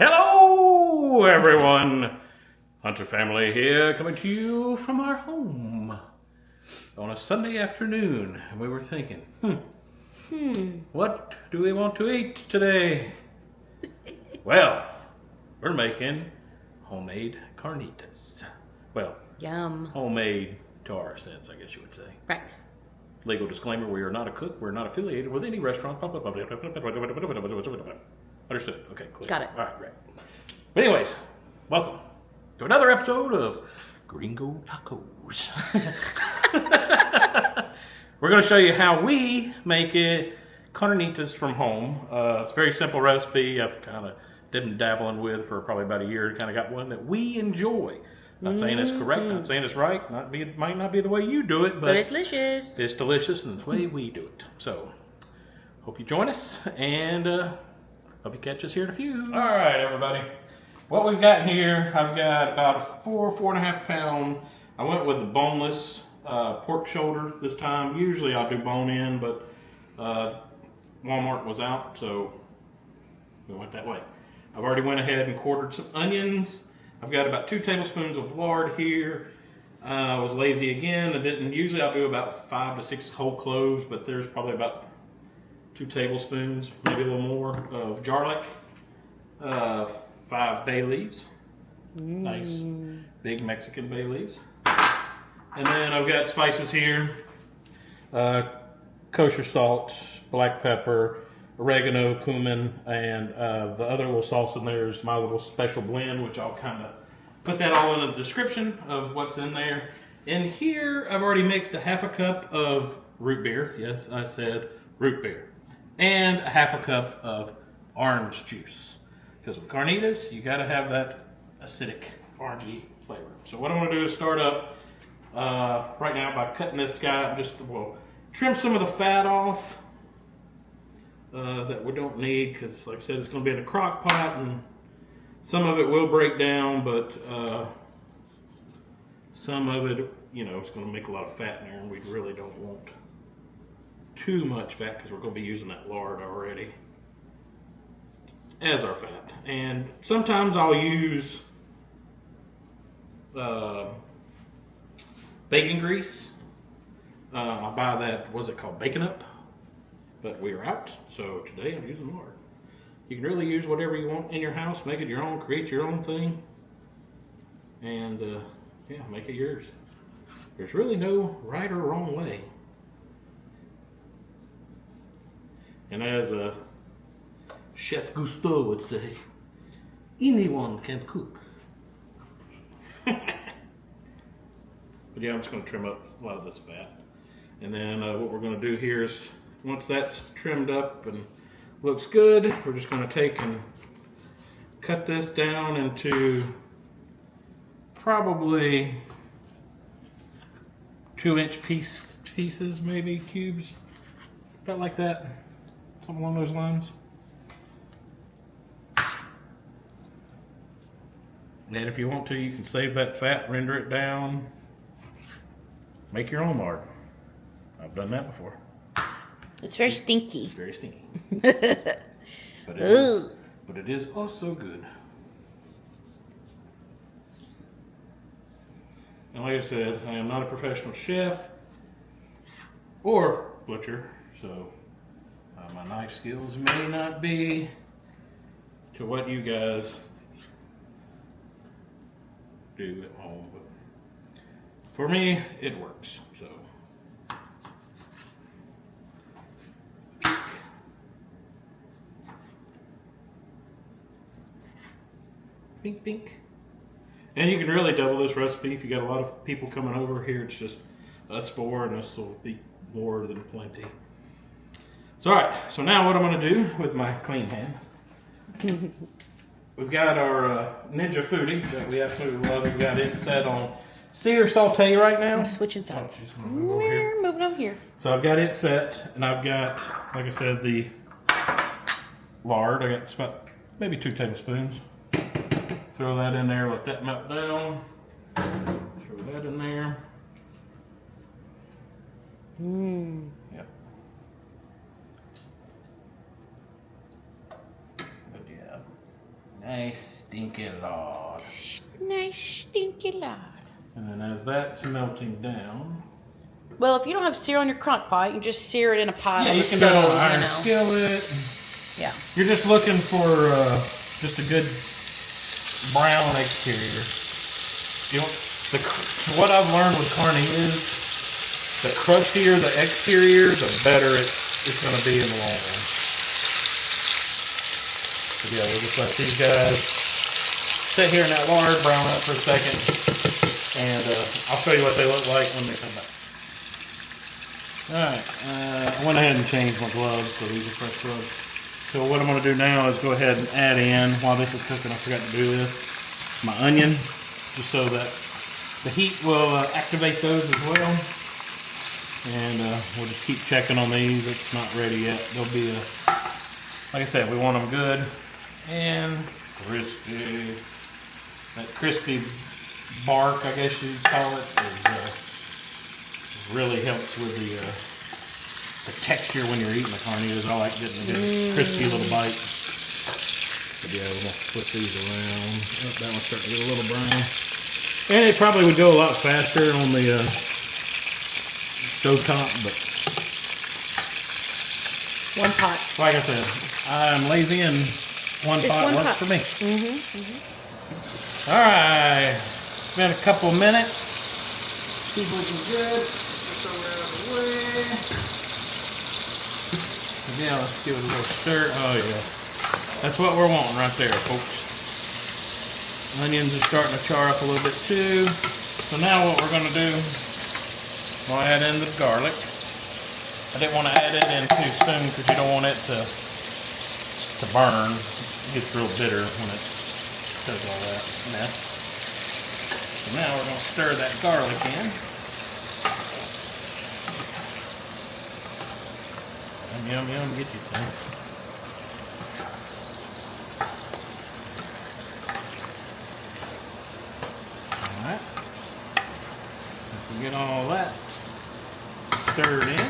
Hello, everyone. Hunter family here, coming to you from our home on a Sunday afternoon. And we were thinking, what do we want to eat today? Well, we're making homemade carnitas. Well, Yum. homemade to our sense, I guess you would say. Right. Legal disclaimer, we are not a cook. We're not affiliated with any restaurant. Understood. Okay, clear. Got it. All right. But anyways, welcome to another episode of Gringo Tacos. We're going to show you how we make it Carnitas from home. It's a very simple recipe. I've kind of been dabbling with for probably about a year. Kind of got one that we enjoy. Not saying it's correct, not saying it's right. Might not be the way you do it, but it's delicious. It's delicious, and it's the way we do it. So, hope you join us, and hope you catch us here in a few. All right, everybody. What we've got here, I've got about a 4.5 pound. I went with the boneless pork shoulder this time. Usually I'll do bone in, but Walmart was out, so we went that way. I've already went ahead and quartered some onions. I've got about 2 tablespoons of lard here. I was lazy again. Usually I'll do about 5 to 6 whole cloves, but there's probably about 2 tablespoons, maybe a little more, of garlic. 5 bay leaves. Nice big Mexican bay leaves. And then I've got spices here. Kosher salt, black pepper, oregano, cumin, and the other little sauce in there is my little special blend, which I'll kind of put that all in the description of what's in there. In here, I've already mixed a 1/2 cup of root beer. Yes, I said root beer. And a 1/2 cup of orange juice. Because with carnitas, you got to have that acidic, orangey flavor. So what I'm going to do is start up right now by cutting this guy. Trim some of the fat off that we don't need, because like I said, it's going to be in a crock pot, and some of it will break down, but some of it, it's going to make a lot of fat in there, and we really don't want too much fat because we're going to be using that lard already as our fat. And sometimes I'll use bacon grease. I'll buy that, what's it called, Bacon Up? But we are out, so today I'm using lard. You can really use whatever you want in your house, make it your own, create your own thing, and make it yours. There's really no right or wrong way. And as Chef Gusteau would say, anyone can cook. But yeah, I'm just going to trim up a lot of this fat. And then what we're going to do here is, once that's trimmed up and looks good, we're just going to take and cut this down into probably 2-inch pieces, maybe cubes, about like that, something along those lines. And if you want to, you can save that fat, render it down, make your own lard. I've done that before. It's very stinky. It's very stinky. But it is also good. And like I said, I am not a professional chef or butcher, so my knife skills may not be to what you guys do at home, but for me, it works. So. Pink, pink. And you can really double this recipe if you got a lot of people coming over here. It's just us 4, and this will be more than plenty. So, all right. So now what I'm going to do with my clean hand, we've got our Ninja Foodie that we absolutely love. We've got it set on sear saute right now. I'm switching sides. We're moving over here. So I've got it set, and I've got, like I said, the lard. I got about maybe 2 tablespoons. Throw that in there, let that melt down. Throw that in there. Yep. But yeah. Nice stinky lard. Nice stinky lard. And then as that's melting down. Well, if you don't have sear on your crock pot, you can just sear it in a pot. Yeah, on you the can do it stove, on an iron you know. skillet. Yeah. You're just looking for just a good brown exterior. You know, what I've learned with Carnitas is the crushier the exterior, the better it's going to be in the long run. So yeah, we'll just let these guys sit here in that lard, brown up for a second, and I'll show you what they look like when they come back. Alright, I went ahead and changed my gloves, so these are fresh gloves. So what I'm going to do now is go ahead and add in, while this is cooking, I forgot to do this, my onion, just so that the heat will activate those as well. And we'll just keep checking on these. It's not ready yet. They'll be, like I said, we want them good and crispy. That crispy bark, I guess you'd call it, really helps with the texture when you're eating the carnitas. I like getting a good crispy little bite. But yeah, we're going to flip these around. Oh, that one's starting to get a little brown. And it probably would go a lot faster on the stovetop, but one pot. like I said, I'm lazy and one pot works for me. All right, it's been a couple minutes. She's looking good. Throw her out of the way. Yeah, let's give it a little stir. Oh yeah, that's what we're wanting right there, folks. Onions are starting to char up a little bit too. So now what we're going to do, we'll add in the garlic. I didn't want to add it in too soon because you don't want it to burn. It gets real bitter when it does all that mess. So now we're going to stir that garlic in. Yum, yum, get you some. Alright. Once we get all that stirred in,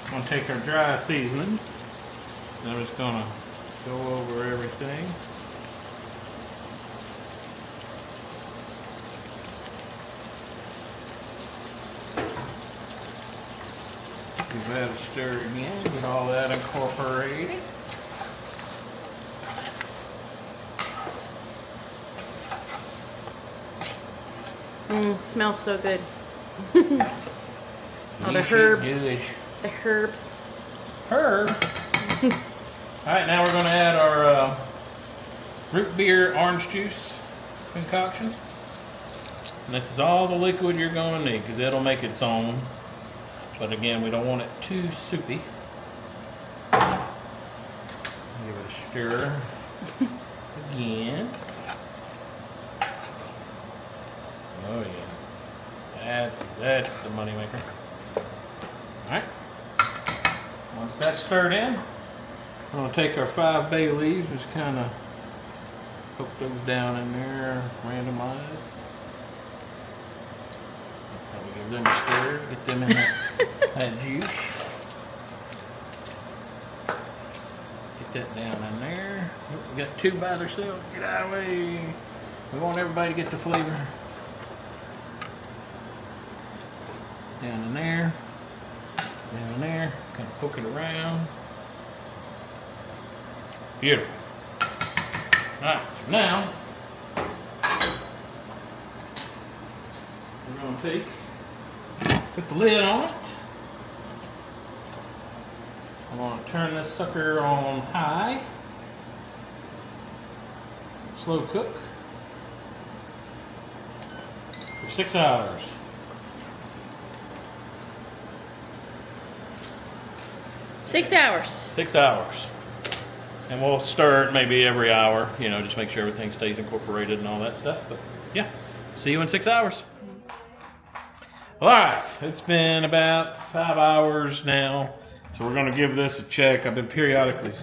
I'm going to take our dry seasonings. And I'm just going to go over everything. Give that a stir again, get all that incorporated. Smells so good. Oh, the herbs. The herbs. Herb. Alright, now we're going to add our root beer orange juice concoction. And this is all the liquid you're going to need because it'll make its own. But again, we don't want it too soupy. Give it a stir again. Oh yeah, that's the money maker. All right. Once that's stirred in, I'm gonna take our 5 bay leaves, just kind of poke those down in there, randomize. Probably give them a stir, get them in that juice. Get that down in there. Oh, we got 2 by themselves. Get out of the way. We want everybody to get the flavor. Down in there. Down in there. Kind of poke it around. Beautiful. Alright, so now we're going to put the lid on it. I'm going to turn this sucker on high. Slow cook for 6 hours. 6 hours. 6 hours. And we'll stir it maybe every hour, you know, just make sure everything stays incorporated and all that stuff. But yeah, see you in 6 hours. All right, it's been about 5 hours now. So we're going to give this a check. I've been periodically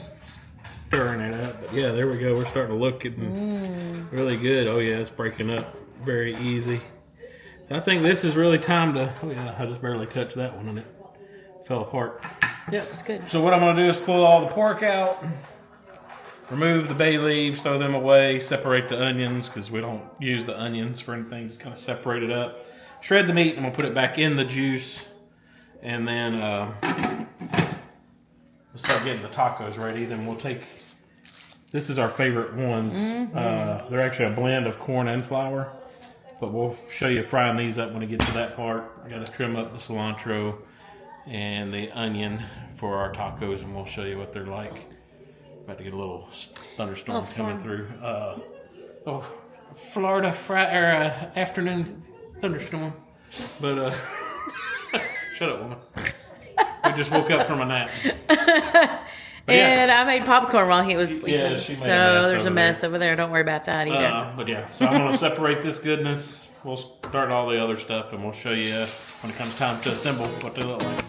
stirring it up. But yeah, there we go. We're starting to look getting really good. Oh yeah, it's breaking up very easy. I think this is really time to, oh yeah, I just barely touched that one and it fell apart. Yeah, it's good. So what I'm going to do is pull all the pork out. remove the bay leaves, throw them away, separate the onions because we don't use the onions for anything. Just kind of separate it up. Shred the meat and we'll put it back in the juice. And then we'll start getting the tacos ready. Then we'll take, this is our favorite ones. They're actually a blend of corn and flour. But we'll show you frying these up when we get to that part. I got to trim up the cilantro and the onion for our tacos, and we'll show you what they're like. About to get a little thunderstorm coming through. Florida afternoon thunderstorm. But shut up, woman. We just woke up from a nap. And I made popcorn while he was sleeping. Yeah, she made so a mess there's a mess over there. Don't worry about that either. But yeah, so I'm going to separate this goodness. We'll start all the other stuff, and we'll show you when it comes time to assemble what they look like.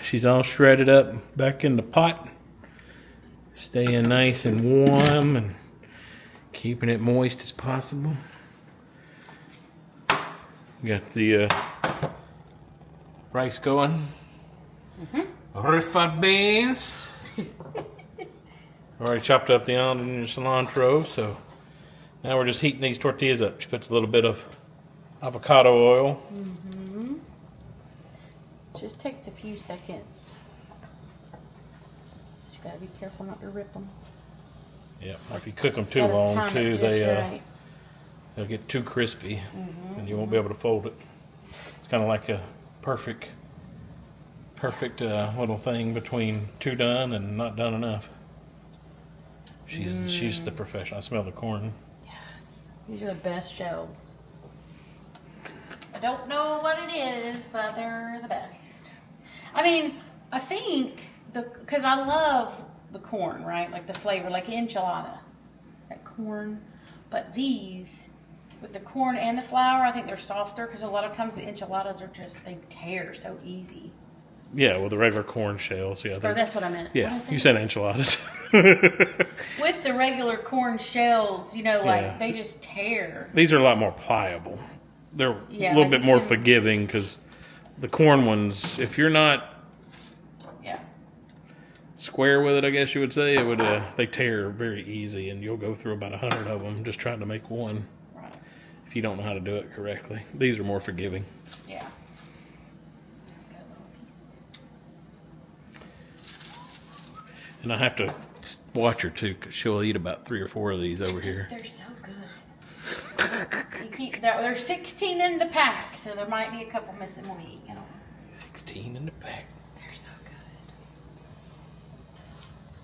She's all shredded up back in the pot, staying nice and warm and keeping it moist as possible. Got the rice going. Refried beans. Already chopped up the onion and cilantro, so now we're just heating these tortillas up. She puts a little bit of avocado oil. Just takes a few seconds. You gotta be careful not to rip them. Yeah, if you cook them too long, too, they'll get too crispy, and you won't be able to fold it. It's kind of like a perfect little thing between too done and not done enough. She's the professional. I smell the corn. Yes, these are the best shells. I don't know what it is, but they're the best. I mean, I think because I love the corn, right? Like the flavor, like enchilada, that corn. But these, with the corn and the flour, I think they're softer because a lot of times the enchiladas are they tear so easy. Yeah, well, the regular corn shells, yeah. Or that's what I meant. Yeah, you said enchiladas. With the regular corn shells, they just tear. These are a lot more pliable. They're a little bit more forgiving because the corn ones, if you're not square with it, I guess you would say, they tear very easy, and you'll go through about 100 of them just trying to make one. Right. If you don't know how to do it correctly. These are more forgiving. Yeah. And I have to watch her too, because she'll eat about 3 or 4 of these over here. They're so good. There's 16 in the pack, so there might be a couple missing when we eat. 16 in the pack. They're so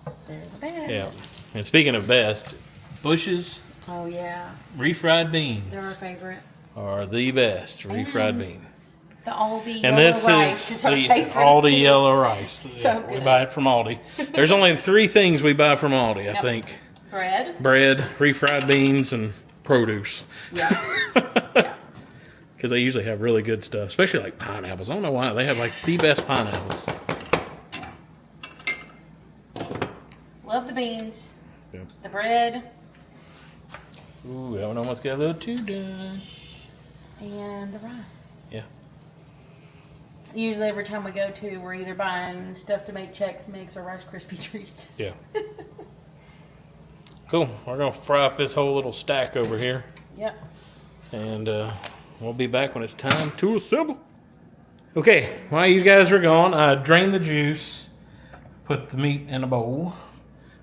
good. They're the best. Yeah. And speaking of best, Bush's. Oh yeah. Refried beans. They're our favorite. Are the best refried bean. The Aldi and yellow rice is our favorite. Aldi too. yellow rice. So good. We buy it from Aldi. There's only 3 things we buy from Aldi, I think. Bread, refried beans, and produce. Yeah. Because they usually have really good stuff, especially like pineapples. I don't know why. They have like the best pineapples. Love the beans. Yep. The bread. Ooh, that one almost got a little too done. And the rice. Yeah. Usually every time we go to, we're either buying stuff to make Chex Mix or Rice Krispie treats. Yeah. Cool. We're gonna fry up this whole little stack over here. Yep. And we'll be back when it's time to assemble. Okay, while you guys were gone, I drained the juice, put the meat in a bowl,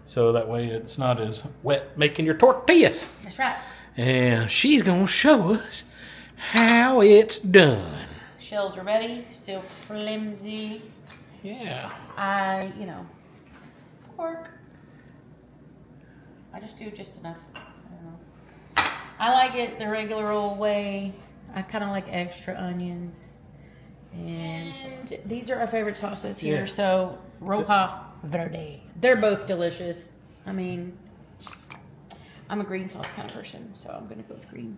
so that way it's not as wet making your tortillas. That's right. And she's gonna show us how it's done. Shells are ready, still flimsy. Yeah. Pork. I just do just enough. I don't know. I like it the regular old way. I kind of like extra onions. And these are our favorite sauces here. Yeah. So, Rojo Verde. They're both delicious. I mean, I'm a green sauce kind of person, so I'm going to go with green.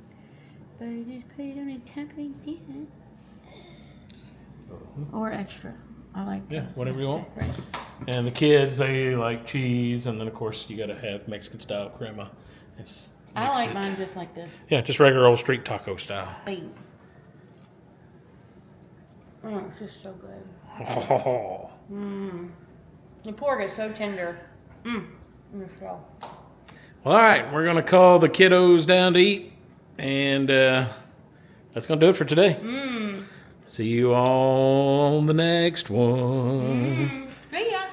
But I just put it on a top like that. Or extra. I like whatever you want. Right. And the kids, they like cheese, and then of course you gotta have Mexican style crema. I like mine just like this. Yeah, just regular old street taco style. Bing. It's just so good. Oh. The pork is so tender. Well, all right, we're gonna call the kiddos down to eat, and that's gonna do it for today. See you all on the next one. See ya.